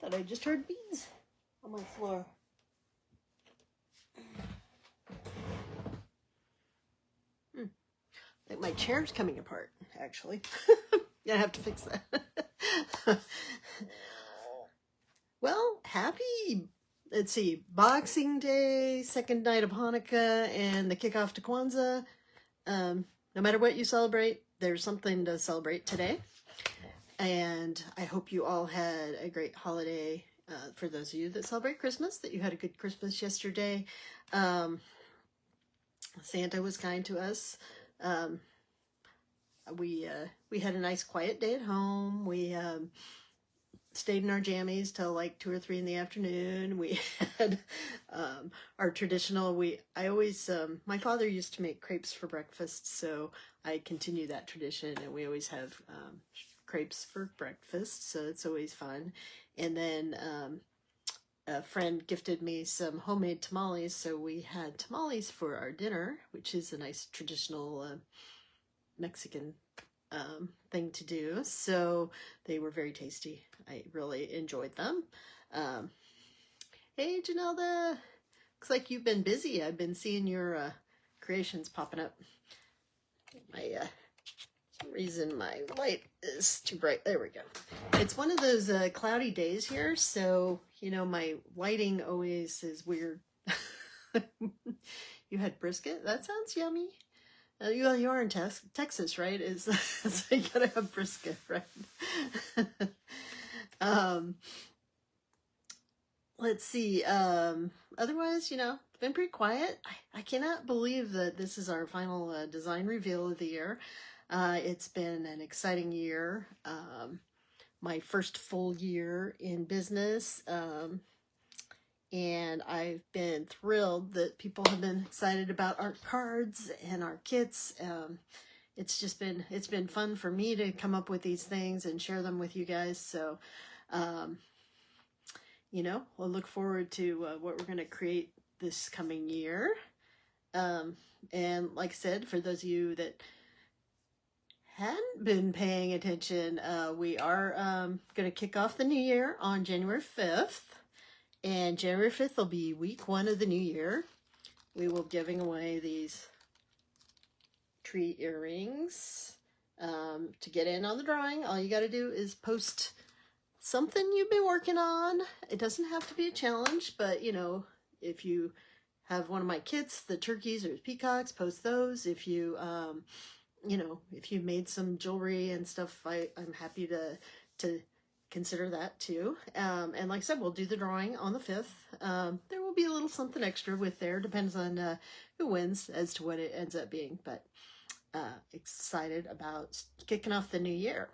Thought I just heard beads on my floor. I think my chair's coming apart, actually. Yeah, I have to fix that. Well, happy, let's see, Boxing Day, second night of Hanukkah, and the kickoff to Kwanzaa. No matter what you celebrate, there's something to celebrate today. And I hope you all had a great holiday. For those of you that celebrate Christmas, that you had a good Christmas yesterday. Santa was kind to us. We had a nice quiet day at home. We stayed in our jammies till like 2 or 3 in the afternoon. We had our traditional. My father used to make crepes for breakfast, so I continue that tradition, and we always have crepes for breakfast, so it's always fun. And then a friend gifted me some homemade tamales, so we had tamales for our dinner, which is a nice traditional Mexican thing to do. So they were very tasty. I really enjoyed them. Hey, Janelda, looks like you've been busy. I've been seeing your creations popping up. Some reason my light is too bright. There we go. It's one of those cloudy days here, so my lighting always is weird. You had brisket? That sounds yummy. You are in Texas, right? So you gotta have brisket, right? Let's see. Otherwise, it's been pretty quiet. I cannot believe that this is our final design reveal of the year. It's been an exciting year. My first full year in business. And I've been thrilled that people have been excited about our cards and our kits. It's been fun for me to come up with these things and share them with you guys. So, we'll look forward to what we're going to create this coming year. And like I said, for those of you that hadn't been paying attention, we are going to kick off the new year on January 5th. And January 5th will be week 1 of the new year. We will be giving away these tree earrings. To get in on the drawing, all you got to do is post something you've been working on. It doesn't have to be a challenge, but if you have one of my kits, the turkeys or peacocks, post those. If you if you made some jewelry and stuff, I'm happy to consider that too. And like I said, we'll do the drawing on the 5th. There will be a little something extra with there. Depends on who wins as to what it ends up being. But excited about kicking off the new year.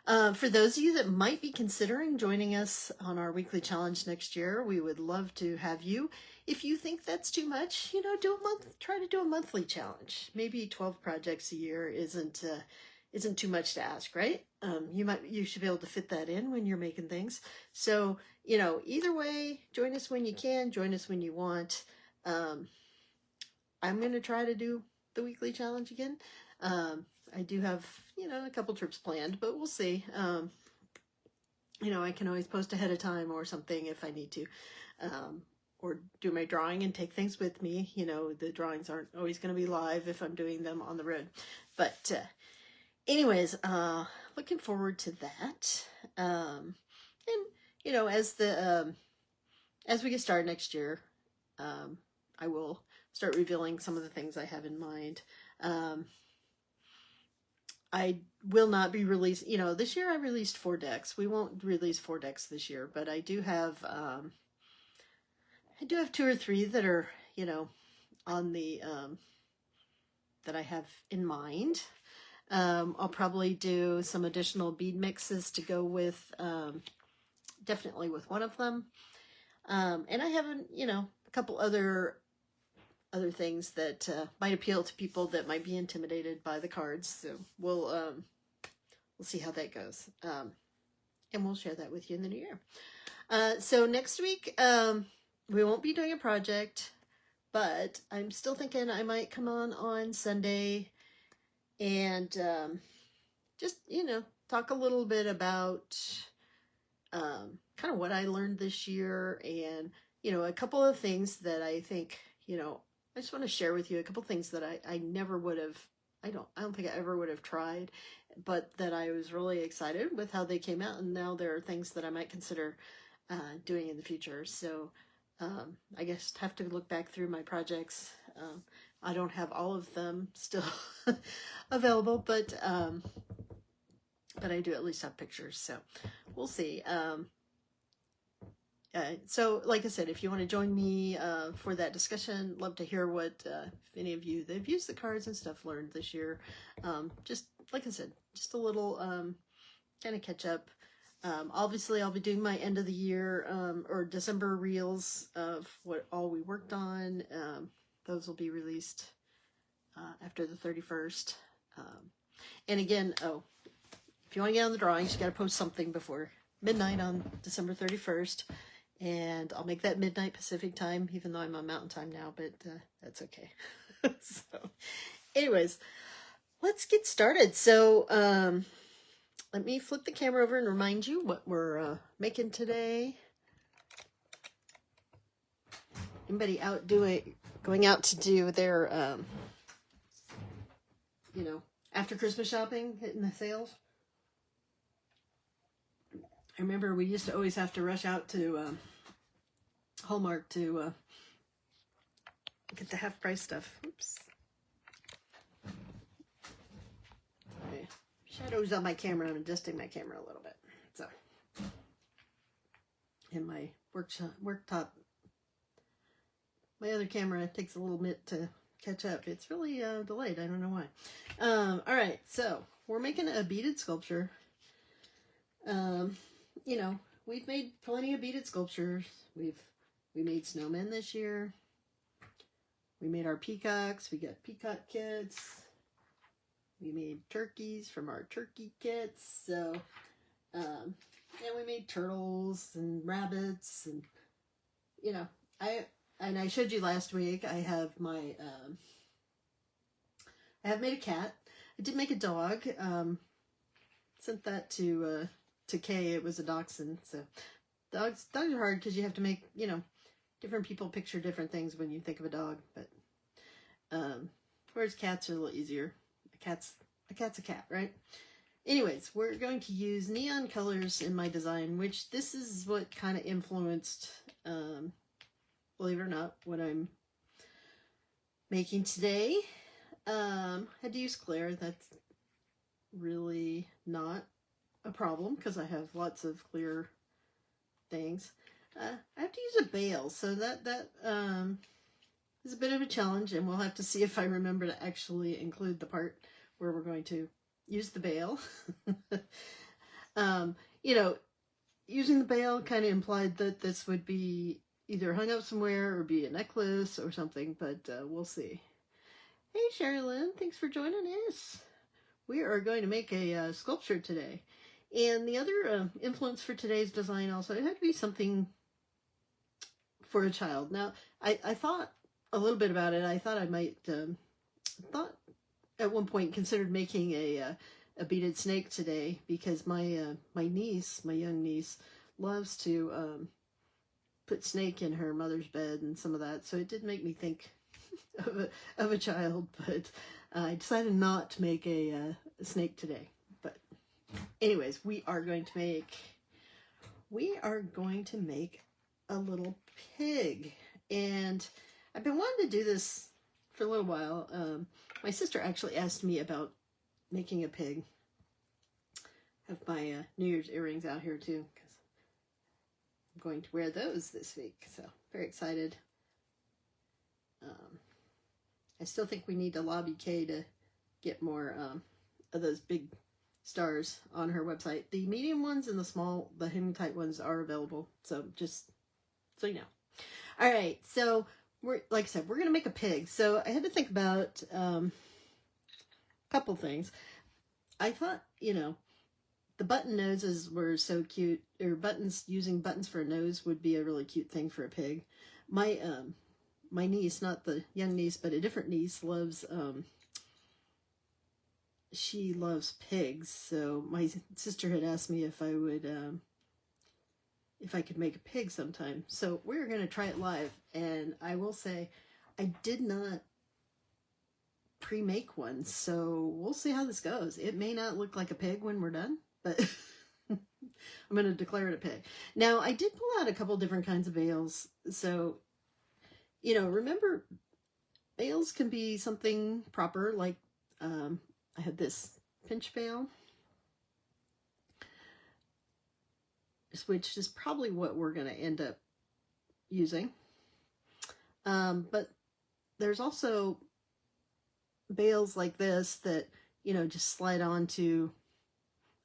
For those of you that might be considering joining us on our weekly challenge next year, we would love to have you. If you think that's too much, try to do a monthly challenge. Maybe 12 projects a year isn't too much to ask, right? You should be able to fit that in when you're making things. So, either way, join us when you can, join us when you want. I'm going to try to do the weekly challenge again. I do have, a couple trips planned, but we'll see. I can always post ahead of time or something if I need to. Or do my drawing and take things with me. The drawings aren't always going to be live if I'm doing them on the road. But anyways, looking forward to that. And as we get started next year, I will start revealing some of the things I have in mind. I will not be released. This year I released 4 decks. We won't release 4 decks this year, but I do have 2 or 3 that are on the that I have in mind. I'll probably do some additional bead mixes to go with, definitely with one of them. And I have a couple other things that might appeal to people that might be intimidated by the cards. So we'll see how that goes. And we'll share that with you in the new year. So next week, we won't be doing a project, but I'm still thinking I might come on Sunday and just, talk a little bit about kind of what I learned this year, and, you know, a couple of things that I think, you know, I just want to share with you a couple of things that I never would have, I don't think I ever would have tried, but that I was really excited with how they came out, and now there are things that I might consider doing in the future. So I guess have to look back through my projects. I don't have all of them still available, but I do at least have pictures, so we'll see. So like I said, if you want to join me for that discussion, love to hear what if any of you that have used the cards and stuff learned this year. Just like I said, just a little kind of catch up. Obviously, I'll be doing my end of the year or December reels of what all we worked on. Those will be released after the 31st. And again, if you want to get on the drawings, you got to post something before midnight on December 31st. And I'll make that midnight Pacific time, even though I'm on Mountain Time now, but that's okay. So, anyways, let's get started. So, let me flip the camera over and remind you what we're making today. Anybody out going out to do their, you know, after Christmas shopping, hitting the sales? I remember we used to always have to rush out to Hallmark to get the half price stuff. Oops. Okay. Shadows on my camera. I'm adjusting my camera a little bit. So, in my worktop, my other camera takes a little bit to catch up. It's really delayed. I don't know why. All right. So we're making a beaded sculpture. You know, we've made plenty of beaded sculptures. We made snowmen this year. We made our peacocks. We got peacock kits. We made turkeys from our turkey kits. So, and we made turtles and rabbits, and you know, I showed you last week. I have my I have made a cat. I did make a dog. Sent that to Kay. It was a dachshund. So dogs are hard because you have to make, you know, different people picture different things when you think of a dog. But whereas cats are a little easier. A cat's a cat, right? Anyways, we're going to use neon colors in my design, which this is what kind of influenced, believe it or not, what I'm making today. Had to use clear. That's really not a problem because I have lots of clear things. I have to use a bail, so that is a bit of a challenge, and we'll have to see if I remember to actually include the part where we're going to use the bail. You know, using the bail kind of implied that this would be either hung up somewhere or be a necklace or something, but we'll see. Hey, Sherilyn, thanks for joining us. We are going to make a sculpture today. And the other influence for today's design also, it had to be something for a child. Now, I thought a little bit about it. I thought I might, thought at one point considered making a beaded snake today because my niece, my young niece, loves to put snake in her mother's bed and some of that. So it did make me think of a child, but I decided not to make a snake today. But anyways, we are going to make a little pig, and I've been wanting to do this for a little while. My sister actually asked me about making a pig. I have my New Year's earrings out here too because I'm going to wear those this week, so very excited. I still think we need to lobby Kay to get more of those big stars on her website. The medium ones and the hematite ones are available. So just so you know. All right. So like I said, we're going to make a pig. So I had to think about a couple things. I thought, you know, the button noses were so cute, or using buttons for a nose would be a really cute thing for a pig. My niece, not the young niece, but a different niece, she loves pigs. So my sister had asked me if I would if I could make a pig sometime. So we're going to try it live. And I will say, I did not pre-make one, so we'll see how this goes. It may not look like a pig when we're done, but I'm going to declare it a pig. Now, I did pull out a couple different kinds of bales. So, you know, remember, bales can be something proper, like I had this pinch bale, which is probably what we're going to end up using. But there's also bales like this that, you know, just slide onto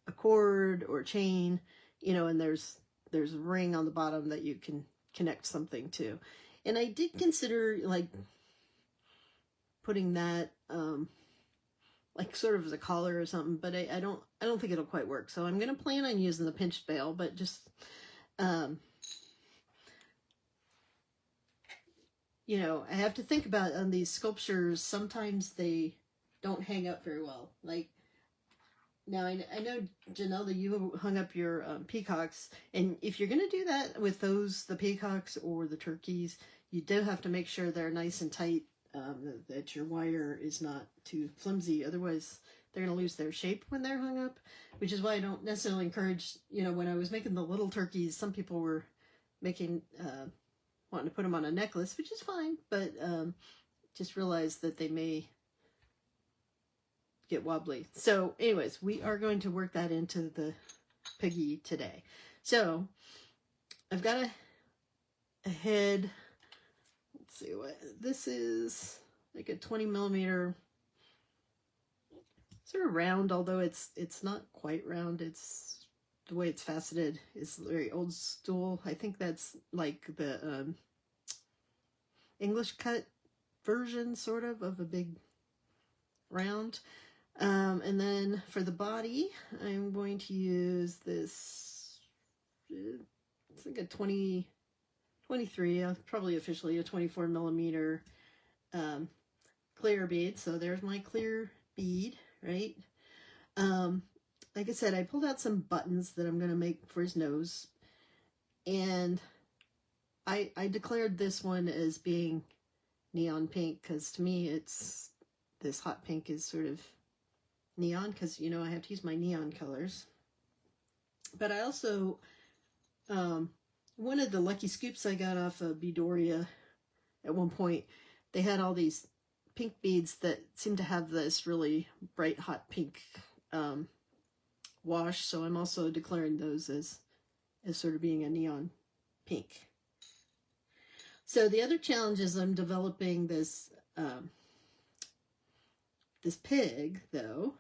a cord or chain, you know, and there's a ring on the bottom that you can connect something to. And I did consider like putting that like sort of as a collar or something, but I don't think it'll quite work. So I'm going to plan on using the pinched bale, but just you know, I have to think about on these sculptures, sometimes they don't hang up very well. Like, now I know, Janelle, that you hung up your peacocks, and if you're going to do that with the peacocks or the turkeys, you do have to make sure they're nice and tight, that your wire is not too flimsy. Otherwise, they're going to lose their shape when they're hung up, which is why I don't necessarily encourage, you know, when I was making the little turkeys, some people were making... wanting to put them on a necklace, which is fine, but just realize that they may get wobbly. So anyways, we are going to work that into the piggy today. So I've got a head. Let's see what this is, like a 20 millimeter, sort of round, although it's not quite round. It's the way it's faceted is very old school. I think that's like the English cut version, sort of a big round. And then for the body, I'm going to use this, it's like a 23, probably officially a 24 millimeter clear bead. So there's my clear bead, right? Like I said, I pulled out some buttons that I'm going to make for his nose. And I declared this one as being neon pink because to me it's, this hot pink is sort of neon because, you know, I have to use my neon colors. But I also, one of the Lucky Scoops I got off of Beadoria at one point, they had all these pink beads that seem to have this really bright hot pink wash, so I'm also declaring those as sort of being a neon pink. So the other challenge is I'm developing this this pig, though,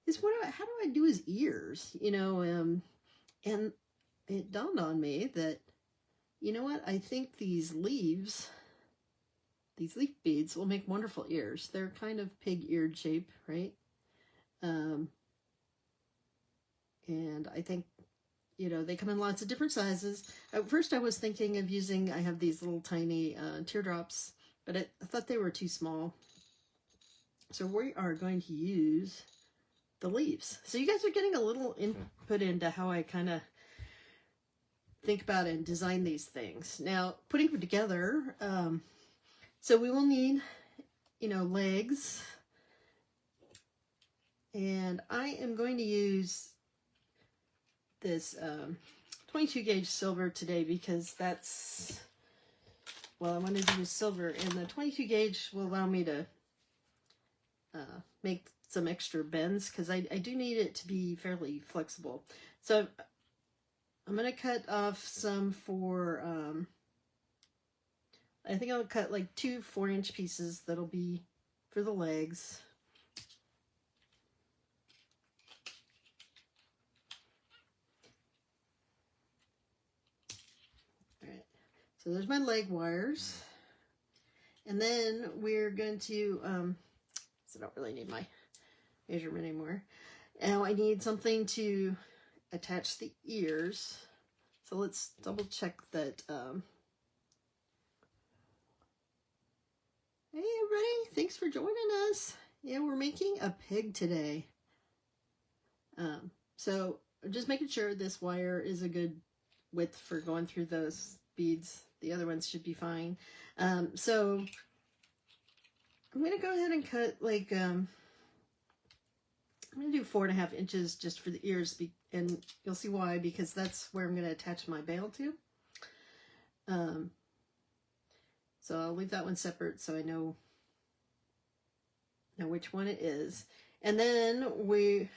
is how do I do his ears? You know, and it dawned on me that, you know what, I think these leaf beads will make wonderful ears. They're kind of pig-eared shape, right? And I think, you know, they come in lots of different sizes. At first I was thinking of using, I have these little tiny teardrops, but I thought they were too small. So we are going to use the leaves. So you guys are getting a little input into how I kind of think about and design these things. Now, putting them together, so we will need, you know, legs. And I am going to use this 22 gauge silver today because that's, well, I wanted to use silver, and the 22 gauge will allow me to make some extra bends because I do need it to be fairly flexible. So I'm going to cut off some for, I think I'll cut like 2 4-inch pieces that'll be for the legs. Alright, so there's my leg wires. And then we're going to, so I don't really need my measurement anymore. Now I need something to attach the ears. So let's double check that. Hey everybody, thanks for joining us. Yeah, we're making a pig today. So I'm just making sure this wire is a good width for going through those beads. The other ones should be fine. So I'm going to go ahead and cut like, I'm going to do 4.5 inches just for the ears, and you'll see why, because that's where I'm going to attach my bail to. So I'll leave that one separate so I know which one it is. And then we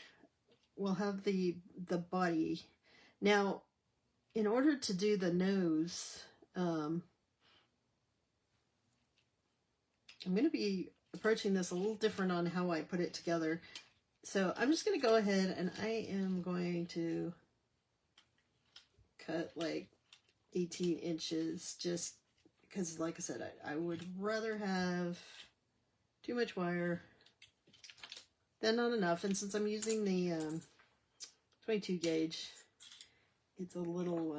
will have the body. Now, in order to do the nose, I'm going to be approaching this a little different on how I put it together. So I'm just going to go ahead and I am going to cut like 18 inches just because, like I said, I would rather have too much wire than not enough. And since I'm using the 22 gauge, it's a little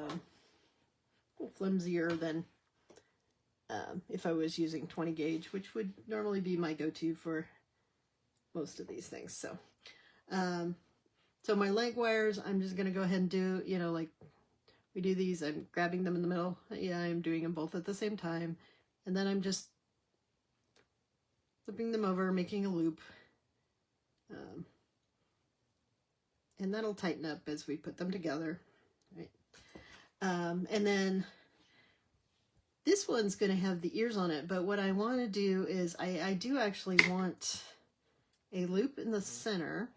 flimsier than if I was using 20 gauge, which would normally be my go-to for most of these things. So, so my leg wires, I'm just going to go ahead and do, you know, like we do these, I'm grabbing them in the middle. Yeah, I'm doing them both at the same time. And then I'm just flipping them over, making a loop. And that'll tighten up as we put them together. Right. And then this one's going to have the ears on it, but what I want to do is I do actually want a loop in the center.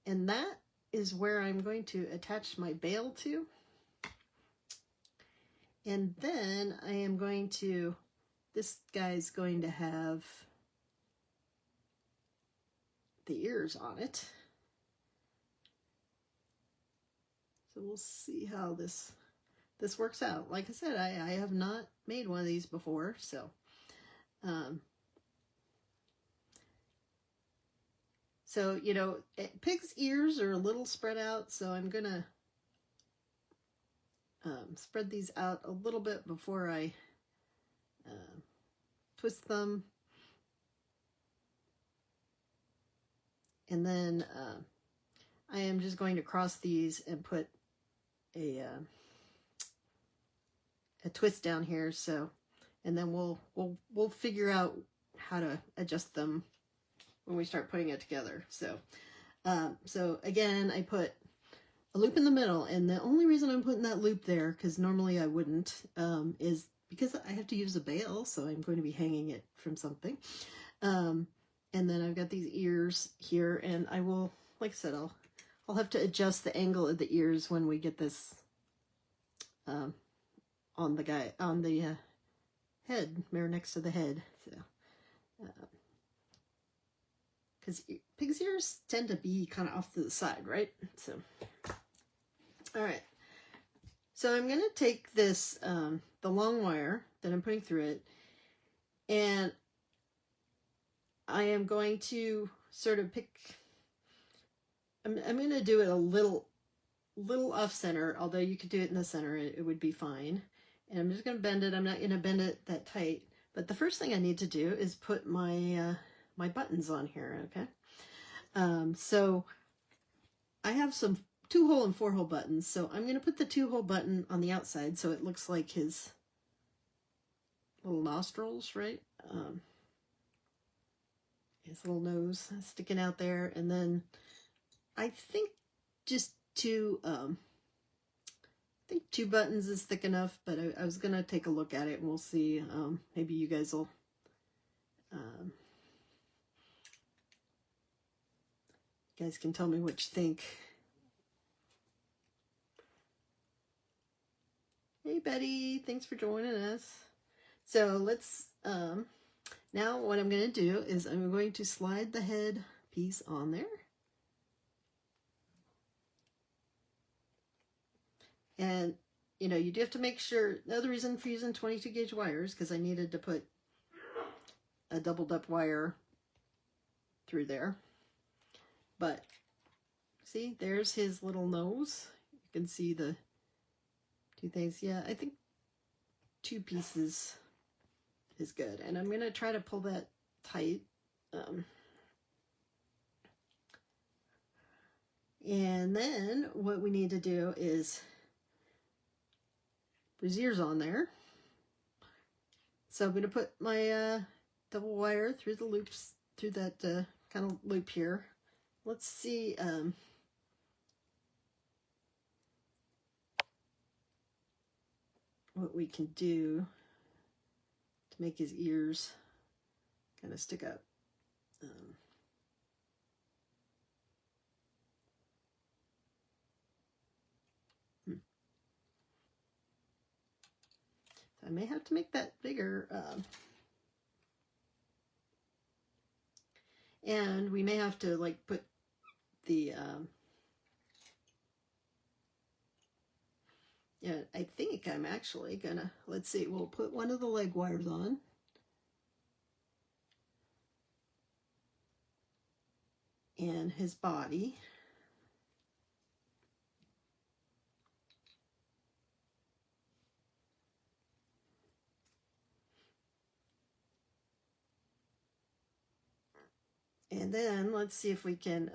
And that is where I'm going to attach my bail to. And then I am going to, this guy's going to have the ears on it. So we'll see how this works out. Like I said, I have not made one of these before, so so you know, pig's ears are a little spread out, so I'm gonna spread these out a little bit before I twist them, and then I am just going to cross these and put a twist down here. So, and then we'll figure out how to adjust them when we start putting it together. So, so again, I put a loop in the middle, and the only reason I'm putting that loop there, because normally I wouldn't, is because I have to use a bail, so I'm going to be hanging it from something. And then I've got these ears here, and I will, like I said, I'll have to adjust the angle of the ears when we get this on the head, mirror next to the head. So, because pig's ears tend to be kind of off to the side, right? So, all right. So I'm going to take this, the long wire that I'm putting through it, and I am going to sort of pick, I'm going to do it a little off center, although you could do it in the center, it would be fine. And I'm just going to bend it. I'm not going to bend it that tight. But the first thing I need to do is put my my buttons on here, okay? So I have some 2-hole and 4-hole buttons. So I'm going to put the 2-hole button on the outside so it looks like his little nostrils, right? His little nose sticking out there. And then I think just two buttons is thick enough, but I was gonna take a look at it and we'll see. Maybe you guys will you guys can tell me what you think. Hey Betty, thanks for joining us. So let's now what I'm gonna do is I'm going to slide the head piece on there. And, you know, you do have to make sure, the other reason for using 22 gauge wires, because I needed to put a doubled up wire through there. But, see, there's his little nose. You can see the 2 things. Yeah, I think 2 pieces is good. And I'm going to try to pull that tight. And then what we need to do is put his ears on there. So I'm going to put my double wire through the loops, through that kind of loop here. Let's see what we can do to make his ears kind of stick up. I may have to make that bigger. And we may have to like put the, yeah, I think I'm actually gonna, let's see, we'll put one of the leg wires on. And his body. And then let's see if we can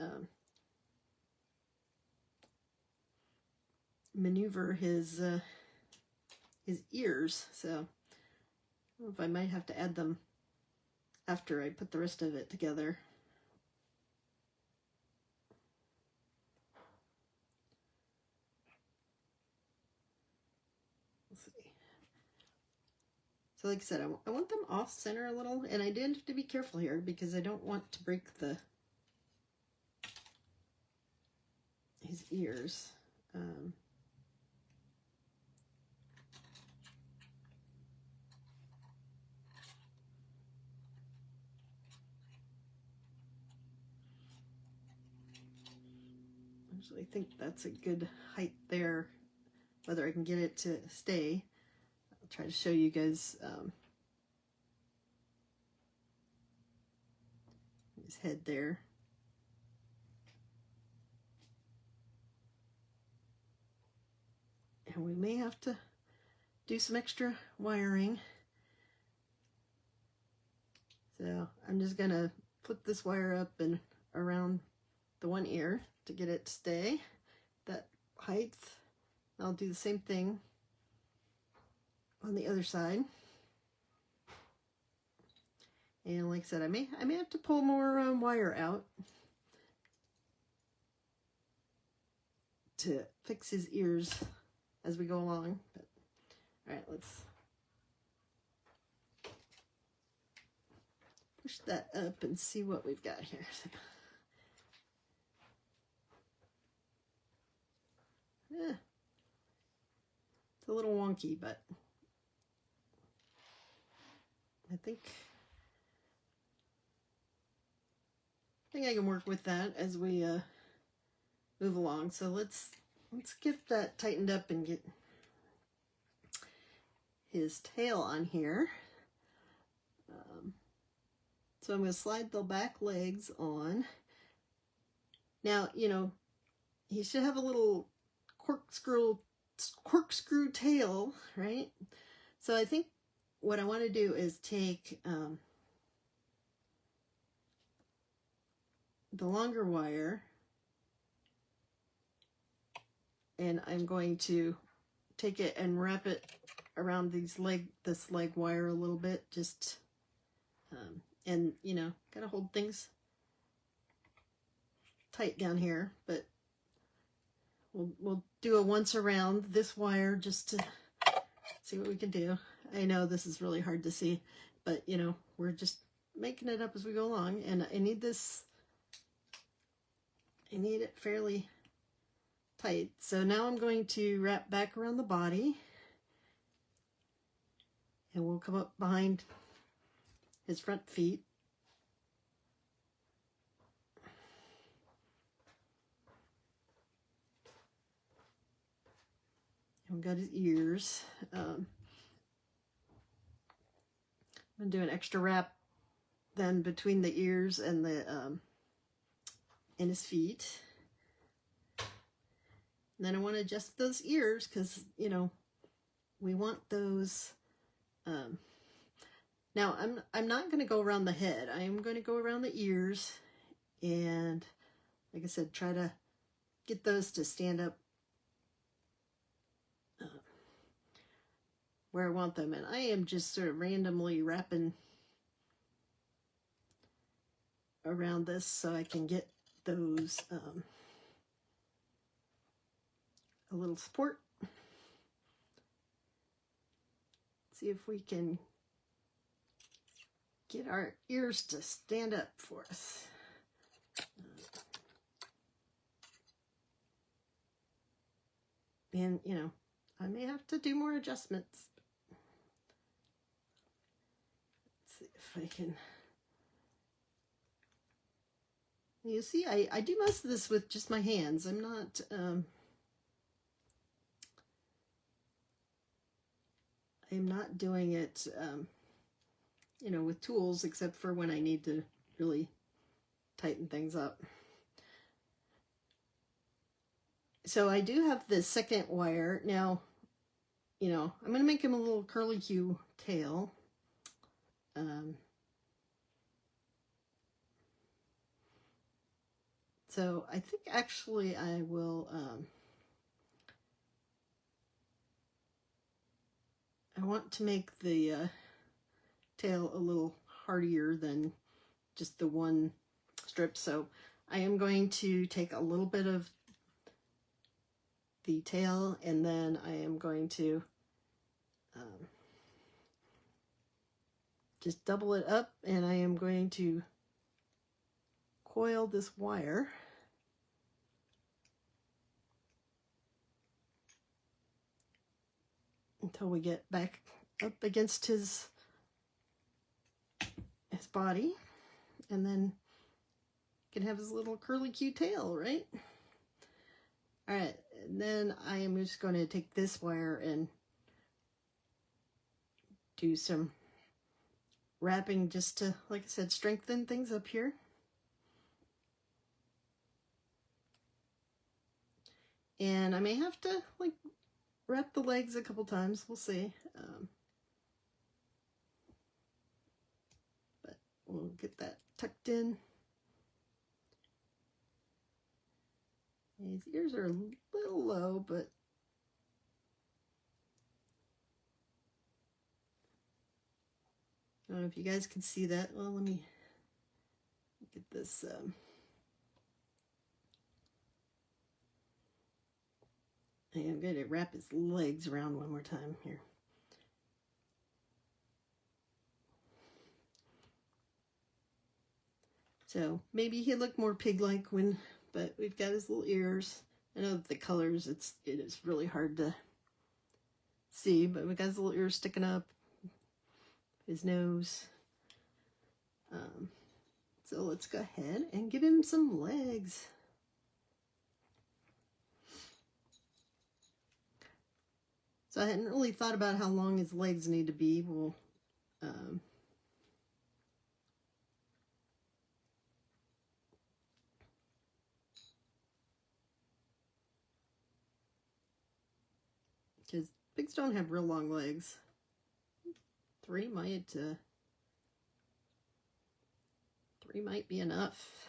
maneuver his ears. So I don't know if I might have to add them after I put the rest of it together. Let's see. So like I said, I want them off center a little, and I do have to be careful here because I don't want to break his ears. Actually, I think that's a good height there. Whether I can get it to stay, I'll try to show you guys his head there. And we may have to do some extra wiring. So I'm just gonna flip this wire up and around the one ear to get it to stay that height. I'll do the same thing on the other side. And like I said, I may have to pull more wire out to fix his ears as we go along. But all right, let's push that up and see what we've got here. Yeah, it's a little wonky, but I think I can work with that as we move along. So let's get that tightened up and get his tail on here. So I'm going to slide the back legs on. Now, you know, he should have a little corkscrew tail, right? So I think what I want to do is take the longer wire, and I'm going to take it and wrap it around this leg wire a little bit, just and you know, gotta hold things tight down here, but we'll do a once around this wire just to see what we can do. I know this is really hard to see, but you know, we're just making it up as we go along, and I need it fairly tight. So now I'm going to wrap back around the body, and we'll come up behind his front feet. And we got his ears. I'm going to do an extra wrap then between the ears and his feet. And then I want to adjust those ears because, you know, we want those. Now I'm not going to go around the head. I am going to go around the ears, and like I said, try to get those to stand up where I want them. And I am just sort of randomly wrapping around this so I can get those a little support. See if we can get our ears to stand up for us. And, you know, I may have to do more adjustments. Let's see if I can. You see, I do most of this with just my hands. I'm not, I'm not doing it, you know, with tools, except for when I need to really tighten things up. So I do have the second wire. Now, you know, I'm going to make him a little curly-Q tail. So I think actually I will, I want to make the tail a little hardier than just the one strip. So I am going to take a little bit of the tail, and then I am going to just double it up, and I am going to coil this wire until we get back up against his body, and then he can have his little curly-Q tail, right? All right, and then I am just going to take this wire and do some wrapping just to, like I said, strengthen things up here. And I may have to, like, wrap the legs a couple times. We'll see. But we'll get that tucked in. His ears are a little low, but I don't know if you guys can see that. Well, let me get this. I'm going to wrap his legs around one more time here. So maybe he looked more pig-like when, but we've got his little ears. I know that the colors, it is really hard to see, but we've got his little ears sticking up, his nose. So let's go ahead and give him some legs. So I hadn't really thought about how long his legs need to be. Well, because pigs don't have real long legs. 3 might be enough.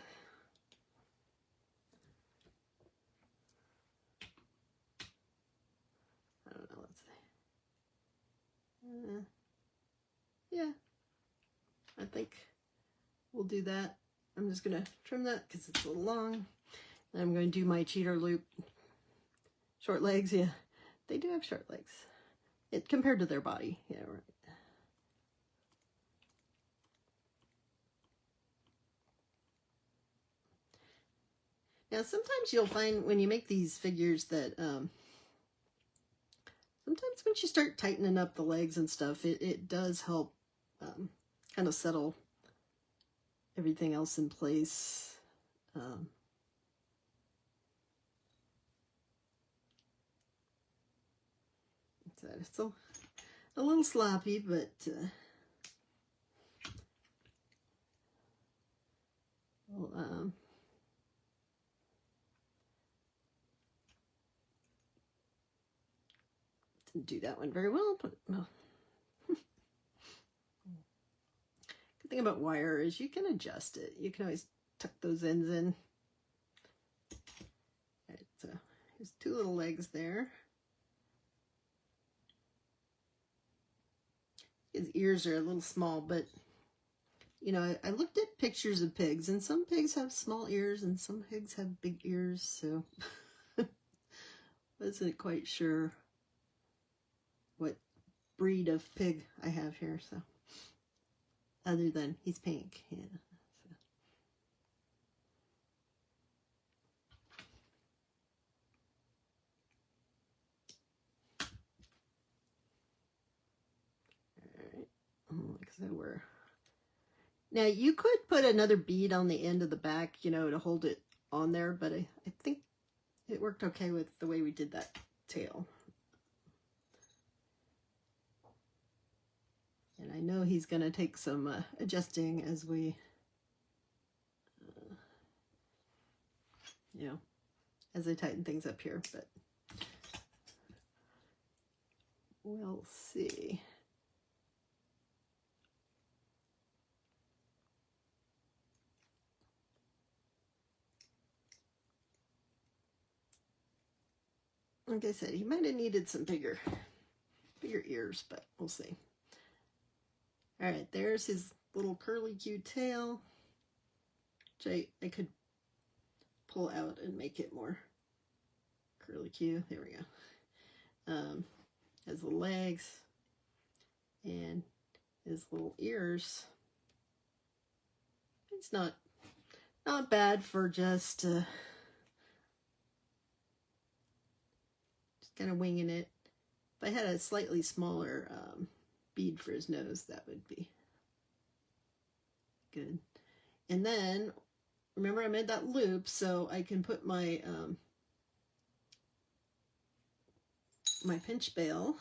I don't know, let's see. Yeah, I think we'll do that. I'm just going to trim that because it's a little long. And I'm going to do my cheater loop. Short legs, yeah. They do have short legs. Compared to their body. Yeah, right. Now, sometimes you'll find when you make these figures that sometimes once you start tightening up the legs and stuff, it does help kind of settle everything else in place. It's a little sloppy, but we'll didn't do that one very well, but well. Good thing about wire is you can adjust it. You can always tuck those ends in. All right, There's two little legs there. His ears are a little small, but you know, I looked at pictures of pigs, and some pigs have small ears and some pigs have big ears, so wasn't quite sure what breed of pig I have here, so other than he's pink, yeah. Like I said, now you could put another bead on the end of the back, you know, to hold it on there, but I think it worked okay with the way we did that tail. And I know he's going to take some adjusting as we, you know, as I tighten things up here, but we'll see. Like I said, he might have needed some bigger ears, but we'll see. All right, there's his little curly cute tail, which I could pull out and make it more curly cute. There we go. Has the legs and his little ears. It's not bad for just kind of winging it. If I had a slightly smaller bead for his nose, that would be good. And then, remember I made that loop, so I can put my my pinch bail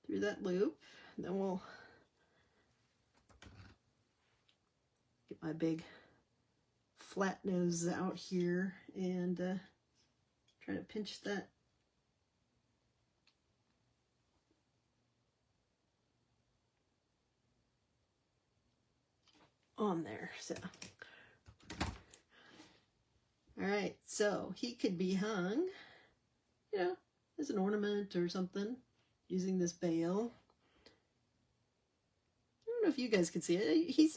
through that loop. And then we'll get my big flat nose out here and try to pinch that on there. So, all right, so he could be hung, you know, as an ornament or something using this bail. I don't know if you guys can see it. He's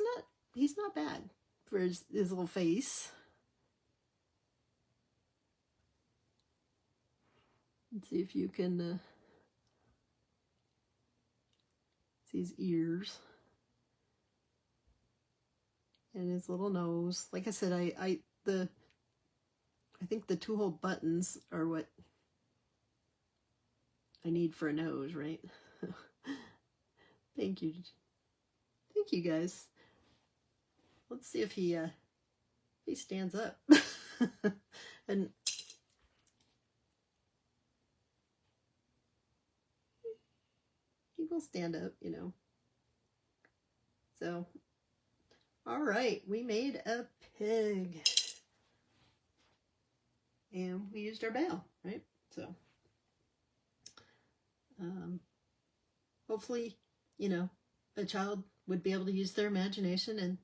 not bad for his little face. Let's see if you can see his ears and his little nose. Like I said, I think the 2-hole buttons are what I need for a nose, right? Thank you guys. Let's see if he stands up. And he will stand up, you know. So, all right, we made a pig. And we used our bail, right? So, hopefully, you know, a child would be able to use their imagination and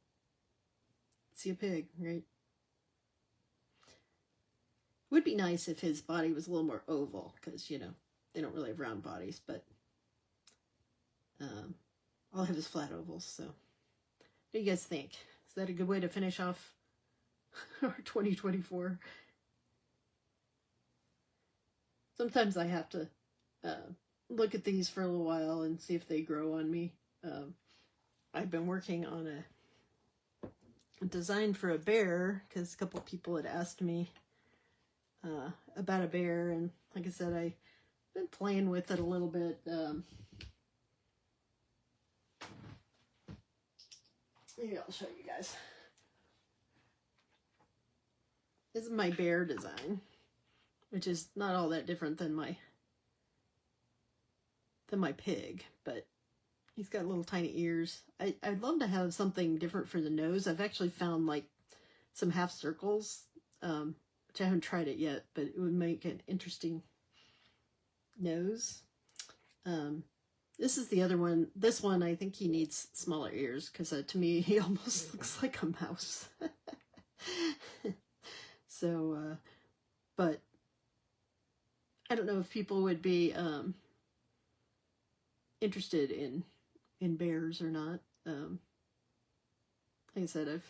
see a pig, right? It would be nice if his body was a little more oval, because, you know, they don't really have round bodies, but I'll have his flat ovals, so. What do you guys think? Is that a good way to finish off our 2024? Sometimes I have to look at these for a little while and see if they grow on me. I've been working on a design for a bear because a couple people had asked me about a bear, and like I said, I've been playing with it a little bit. Maybe I'll show you guys. This is my bear design, which is not all that different than my pig, but he's got little tiny ears. I'd love to have something different for the nose. I've actually found like some half circles, which I haven't tried it yet, but it would make an interesting nose. This is the other one. This one, I think he needs smaller ears because to me, he almost looks like a mouse. So but I don't know if people would be interested in bears or not. Like I said,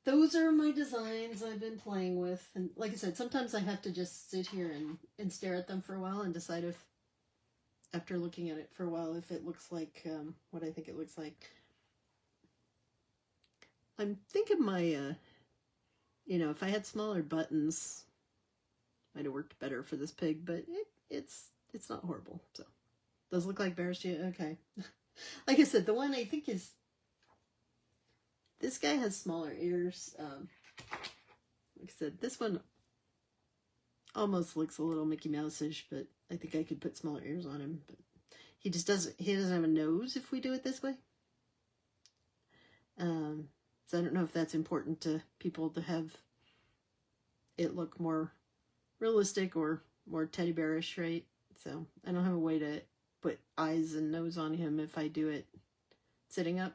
those are my designs I've been playing with, and like I said, sometimes I have to just sit here and stare at them for a while and decide if, after looking at it for a while, if it looks like what I think it looks like. I'm thinking my, if I had smaller buttons, might have worked better for this pig, but it's not horrible. So, does it look like bears to you? Okay. Like I said, the one I think is, this guy has smaller ears. Like I said, this one almost looks a little Mickey Mouse-ish, but I think I could put smaller ears on him. But he doesn't have a nose if we do it this way. So I don't know if that's important to people to have it look more realistic or more teddy bearish, right? So I don't have a way to put eyes and nose on him if I do it sitting up.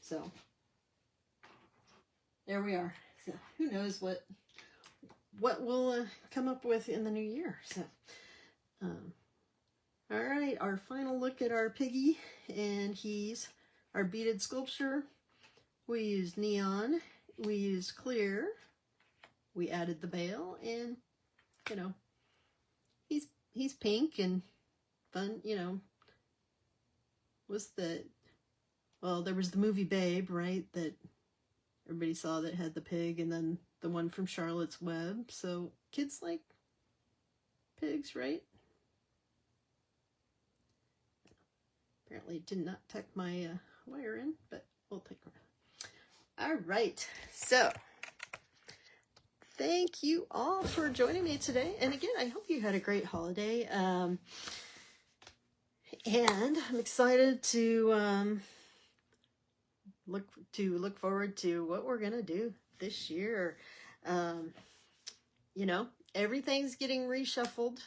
So there we are. So who knows what we'll come up with in the new year. So all right, our final look at our piggy, and he's our beaded sculpture. We used neon, we used clear, we added the veil, and he's pink and fun. There was the movie Babe, right, that everybody saw, that had the pig, and then the one from Charlotte's Web. So kids like pigs, right? Apparently did not tuck my wire in, but we'll take it. All right, so thank you all for joining me today. And again, I hope you had a great holiday. And I'm excited to look forward to what we're gonna do this year. Everything's getting reshuffled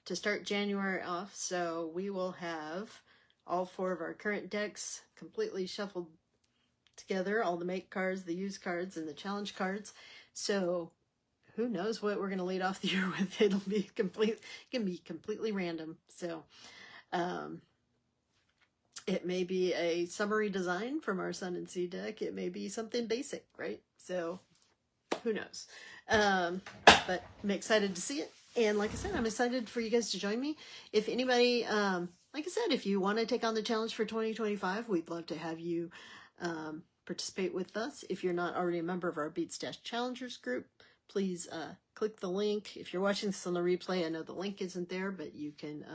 to start January off, so we will have all 4 of our current decks completely shuffled together, all the make cards, the use cards, and the challenge cards. So who knows what we're going to lead off the year with. It can be completely random. So it may be a summary design from our Sun and Sea deck. It may be something basic, right? So who knows? But I'm excited to see it. And like I said, I'm excited for you guys to join me. If anybody, like I said, if you want to take on the challenge for 2025, we'd love to have you participate with us. If you're not already a member of our Bead Stash Challengers group, please click the link. If you're watching this on the replay, I know the link isn't there, but you can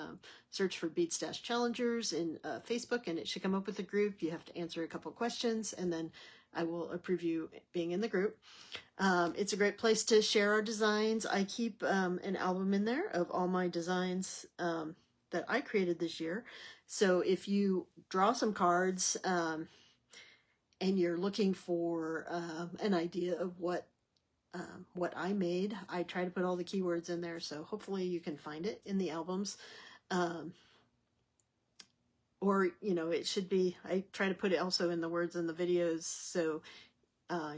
search for Bead Stash Challengers in Facebook, and it should come up with the group. You have to answer a couple questions, and then I will approve you being in the group. It's a great place to share our designs. I keep an album in there of all my designs that I created this year. So if you draw some cards and you're looking for an idea of what I made, I try to put all the keywords in there. So hopefully you can find it in the albums. Or, it should be, I try to put it also in the words in the videos. So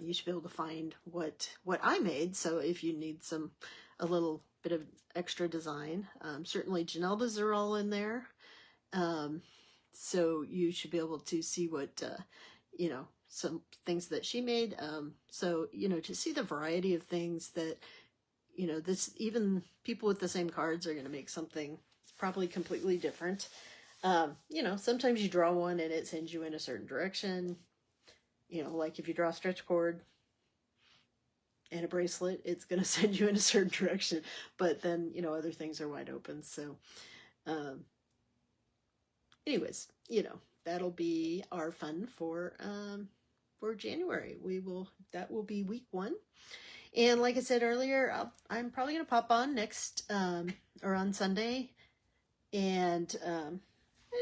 you should be able to find what I made. So if you need a little bit of extra design, certainly Janelda's are all in there. So you should be able to see what, some things that she made. So, to see the variety of things that, even people with the same cards are going to make something probably completely different. Sometimes you draw one and it sends you in a certain direction. Like if you draw a stretch cord and a bracelet, it's going to send you in a certain direction. But then, other things are wide open. So, anyways, that'll be our fun for January. That will be week 1. And like I said earlier, I'm probably going to pop on next, or on Sunday. And, I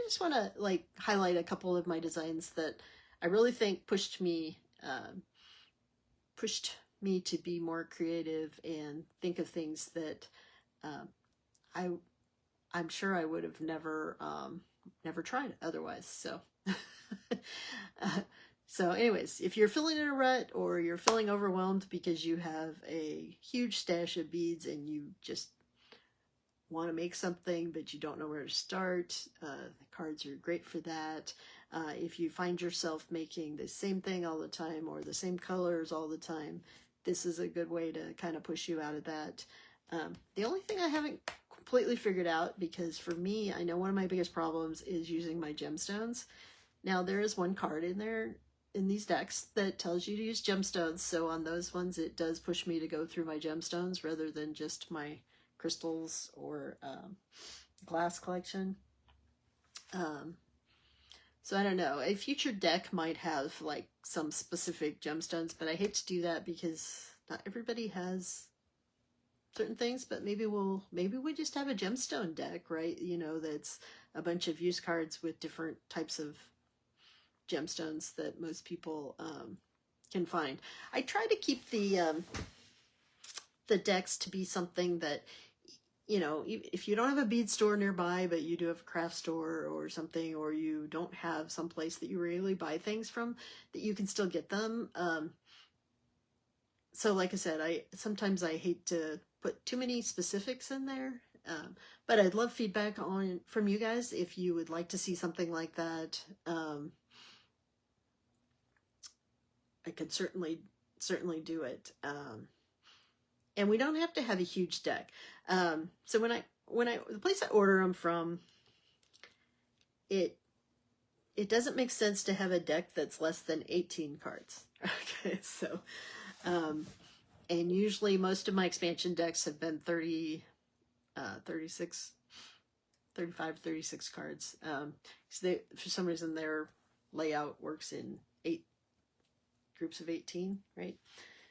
just want to highlight a couple of my designs that I really think pushed me to be more creative and think of things that I'm sure I would have never tried otherwise. So So anyways, if you're feeling in a rut or you're feeling overwhelmed because you have a huge stash of beads and you just want to make something but you don't know where to start, the cards are great for that. If you find yourself making the same thing all the time or the same colors all the time, this is a good way to kind of push you out of that. The only thing I haven't completely figured out, because for me, I know one of my biggest problems is using my gemstones. Now, there is one card in there in these decks that tells you to use gemstones, so on those ones it does push me to go through my gemstones rather than just my crystals or glass collection. So I don't know, a future deck might have like some specific gemstones, but I hate to do that because not everybody has certain things. But maybe we just have a gemstone deck, right? You know, that's a bunch of use cards with different types of gemstones that most people can find. I try to keep the decks to be something that, you know, if you don't have a bead store nearby, but you do have a craft store or something, or you don't have some place that you really buy things from, that you can still get them. So like I said, sometimes I hate to put too many specifics in there. But I'd love feedback from you guys if you would like to see something like that. I could certainly do it. And we don't have to have a huge deck. So the place I order them from, it doesn't make sense to have a deck that's less than 18 cards. Okay, so, and usually most of my expansion decks have been 36, 35, 36 cards. So for some reason their layout works in 8 groups of 18, right?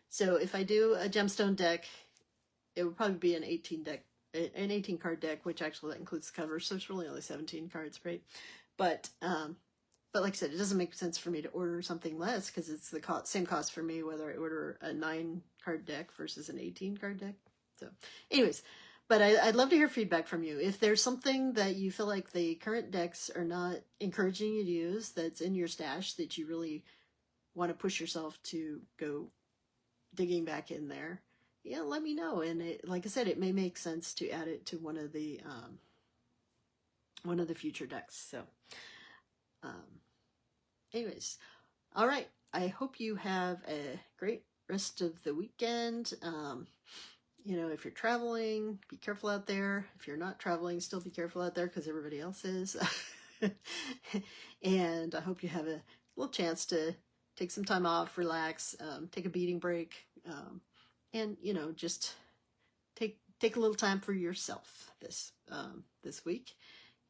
So if I do a gemstone deck, it would probably be an 18 card deck, which actually that includes the cover, so it's really only 17 cards, right? But like I said, it doesn't make sense for me to order something less, because it's the same cost for me whether I order a 9 card deck versus an 18 card deck. So anyways, but I'd love to hear feedback from you. If there's something that you feel like the current decks are not encouraging you to use, that's in your stash that you really want to push yourself to go digging back in there, yeah, let me know. And like I said, it may make sense to add it to one of the future decks. So anyways, all right, I hope you have a great rest of the weekend. You know, if you're traveling, be careful out there. If you're not traveling, still be careful out there, because everybody else is. And I hope you have a little chance to take some time off, relax, take a beading break, and, you know, just take a little time for yourself this week.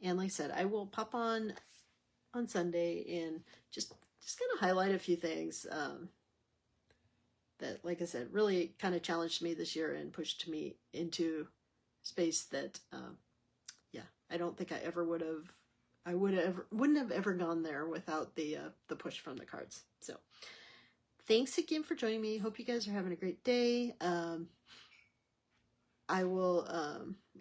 And like I said, I will pop on Sunday and just kind of highlight a few things that, like I said, really kind of challenged me this year and pushed me into space that, yeah, I don't think I wouldn't have ever gone there without the push from the cards. So thanks again for joining me. Hope you guys are having a great day. I will,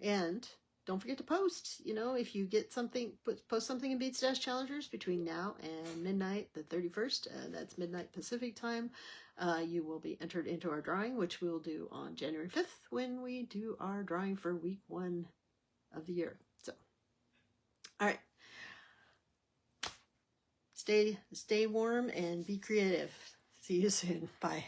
and don't forget to post. You know, if you get something, post something in Bead Stash Challengers between now and midnight the 31st, that's midnight Pacific time. You will be entered into our drawing, which we'll do on January 5th when we do our drawing for week 1 of the year. So, all right. Stay warm and be creative. See you soon. Bye.